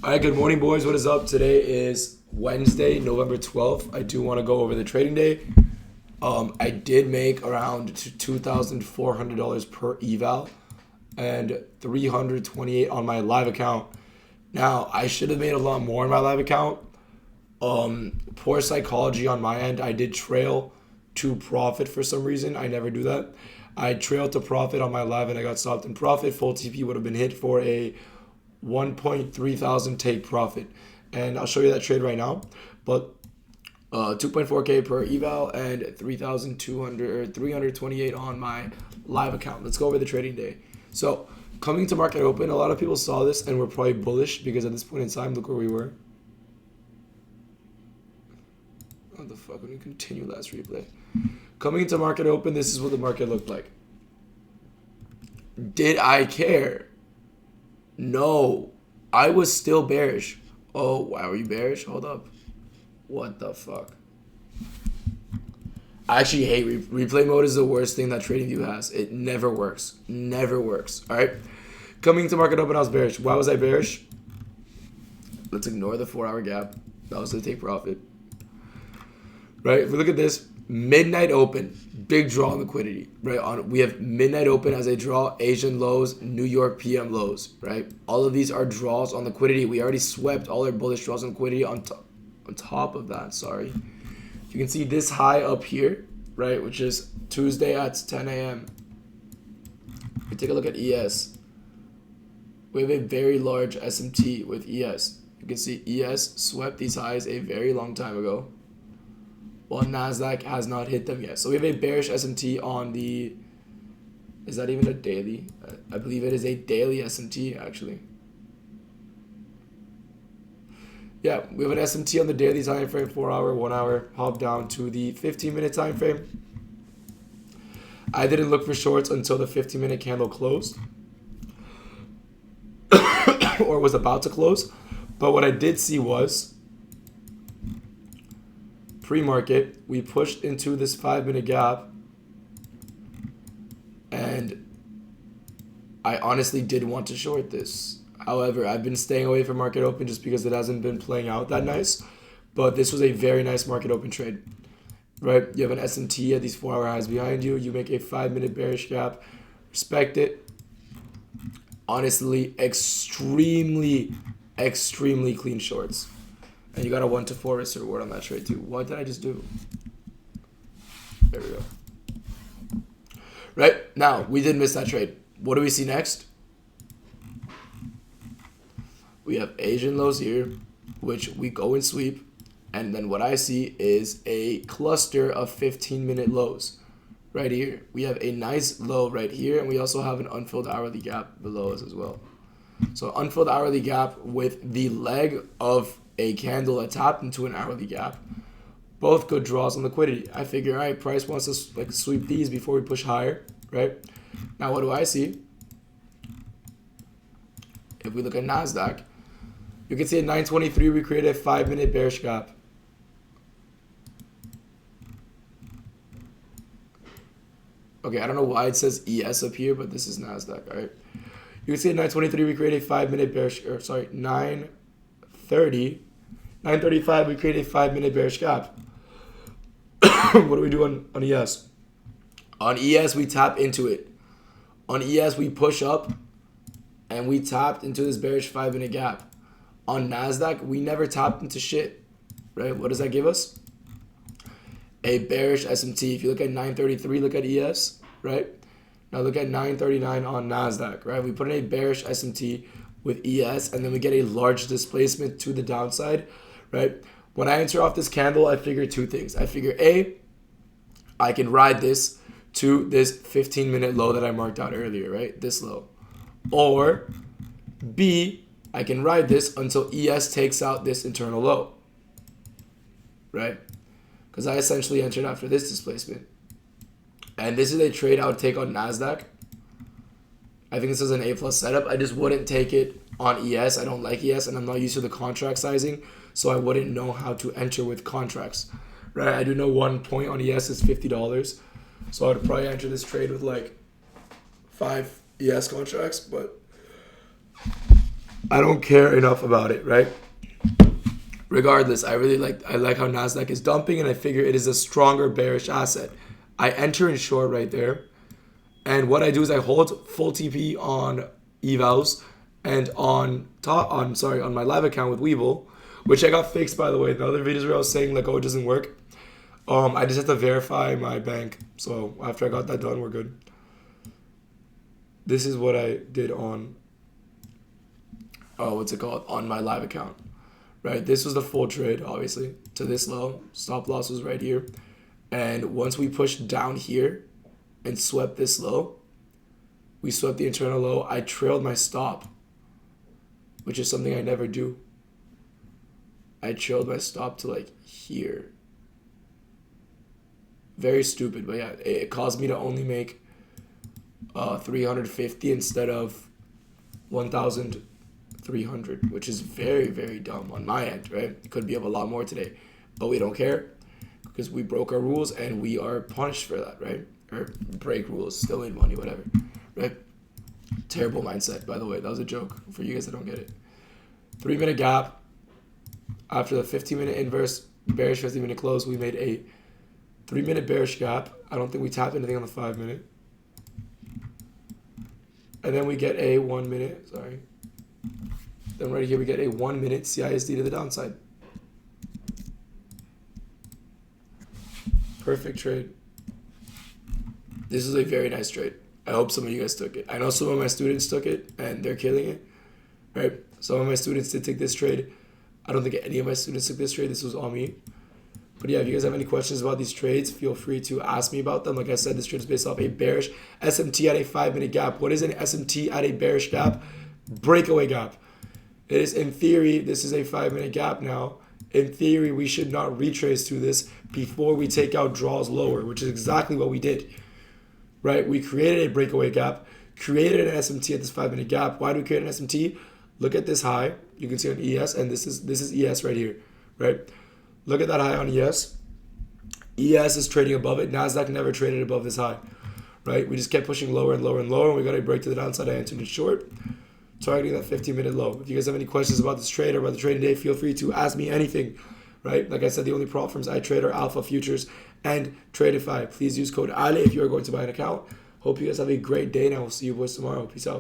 All right, good morning, boys. What is up? Today is Wednesday, November 12th. I do want to go over the trading day. I did make around $2,400 per eval and 328 on my live account. Now, I should have made a lot more on my live account. Poor psychology on my end. I did trail to profit for some reason. I never do that. I trailed to profit on my live and I got stopped in profit. Full TP would have been hit for a 1.3 thousand take profit, and I'll show you that trade right now. But 2.4k per eval and 328 on my live account. Let's go over the trading day. So coming to market open, a lot of people saw this and were probably bullish because at this point in time, look where we were. What the fuck? When we continue last replay. Coming into market open, this is what the market looked like. Did I care? No, I was still bearish. Oh, why were you bearish? Hold up. What the fuck? I actually hate replay mode. Is the worst thing that TradingView has. It never works. Never works. All right. Coming to market open, I was bearish. Why was I bearish? Let's ignore the 4-hour gap. That was the take profit. Right. If we look at this, midnight open, big draw liquidity, right? We have midnight open as a draw, Asian lows, New York PM lows, right? All of these are draws on liquidity. We already swept all our bullish draws on liquidity on top of that, sorry. You can see this high up here, right, which is Tuesday at 10 a.m. We take a look at ES. We have a very large SMT with ES. You can see ES swept these highs a very long time ago, while Nasdaq has not hit them yet. So we have a bearish SMT on the, is that even a daily? I believe it is a daily SMT actually. Yeah, we have an SMT on the daily time frame, 4-hour, 1-hour, hop down to the 15-minute time frame. I didn't look for shorts until the 15-minute candle closed or was about to close. But what I did see was pre-market, we pushed into this 5-minute gap, and I honestly did want to short this. However, I've been staying away from market open just because it hasn't been playing out that nice, but this was a very nice market open trade, right? You have an SMT at these 4-hour highs behind you. You make a 5-minute bearish gap, respect it. Honestly, extremely clean shorts. And you got a 1-to-4 risk reward on that trade too. What did I just do? There we go. Right? Now, we did miss that trade. What do we see next? We have Asian lows here, which we go and sweep. And then what I see is a cluster of 15-minute lows right here. We have a nice low right here, and we also have an unfilled hourly gap below us as well. So unfilled hourly gap with the leg of a candle that tapped into an hourly gap. Both good draws on liquidity. I figure, all right, price wants to sweep these before we push higher, right? Now, what do I see? If we look at Nasdaq, you can see at 923 we created a 5-minute bearish gap. Okay, I don't know why it says ES up here, but this is Nasdaq, all right? You can see at 923 we created a 5-minute bearish, 935 we create a 5-minute bearish gap. What do we do on ES? On ES we tap into it. On ES we push up and we tapped into this bearish 5-minute gap. On Nasdaq we never tapped into shit, right? What does that give us? A bearish SMT. If you look at 933, look at ES, right? Now look at 939 on Nasdaq, right? We put in a bearish SMT with ES, and then we get a large displacement to the downside, right? When I enter off this candle, I figure two things. I figure A, I can ride this to this 15-minute low that I marked out earlier, right? This low. Or B, I can ride this until ES takes out this internal low, right? Because I essentially entered after this displacement. And this is a trade I would take on Nasdaq. I think this is an A+ setup. I just wouldn't take it on ES. I don't like ES, and I'm not used to the contract sizing, so I wouldn't know how to enter with contracts, right? I do know 1 point on ES is $50, so I would probably enter this trade with like 5 ES contracts, but I don't care enough about it, right? Regardless, I like how Nasdaq is dumping, and I figure it is a stronger bearish asset. I enter in short right there, and what I do is I hold full TP on evals and on my live account with Webull, which I got fixed, by the way. The other videos where I was saying like, oh, it doesn't work. I just have to verify my bank. So after I got that done, we're good. This is what I did on on my live account. Right, this was the full trade, obviously, to this low. Stop loss was right here. And once we pushed down here and swept this low, we swept the internal low. I trailed my stop, which is something I never do. I trailed my stop to like here. Very stupid, but yeah, it caused me to only make 350 instead of 1,300, which is very, very dumb on my end, right? It could be up a lot more today, but we don't care because we broke our rules and we are punished for that, right? Or break rules, still win money, whatever, right? Terrible mindset, by the way. That was a joke for you guys that don't get it. 3-minute gap. After the 15-minute inverse bearish 15-minute close, we made a 3-minute bearish gap. I don't think we tapped anything on the 5-minute. And then we get a 1-minute, sorry. Then right here we get a 1-minute CISD to the downside. Perfect trade. This is a very nice trade. I hope some of you guys took it. I know some of my students took it and they're killing it, right? Some of my students did take this trade. I don't think any of my students took this trade. This was all me. But yeah, if you guys have any questions about these trades, feel free to ask me about them. Like I said, this trade is based off a bearish SMT at a 5-minute gap. What is an SMT at a bearish gap? Breakaway gap. It is, in theory, this is a 5-minute gap now. In theory, we should not retrace to this before we take out draws lower, which is exactly what we did, right? We created a breakaway gap, created an SMT at this 5-minute gap. Why do we create an SMT? Look at this high. You can see on ES, and this is ES right here, right? Look at that high on ES. ES is trading above it. Nasdaq never traded above this high, right? We just kept pushing lower and lower and lower, and we got a break to the downside. I entered in short, targeting that 15-minute low. If you guys have any questions about this trade or about the trading day, feel free to ask me anything, right? Like I said, the only platforms I trade are Alpha Futures and Tradeify. Please use code ALE if you are going to buy an account. Hope you guys have a great day, and I will see you boys tomorrow. Peace out.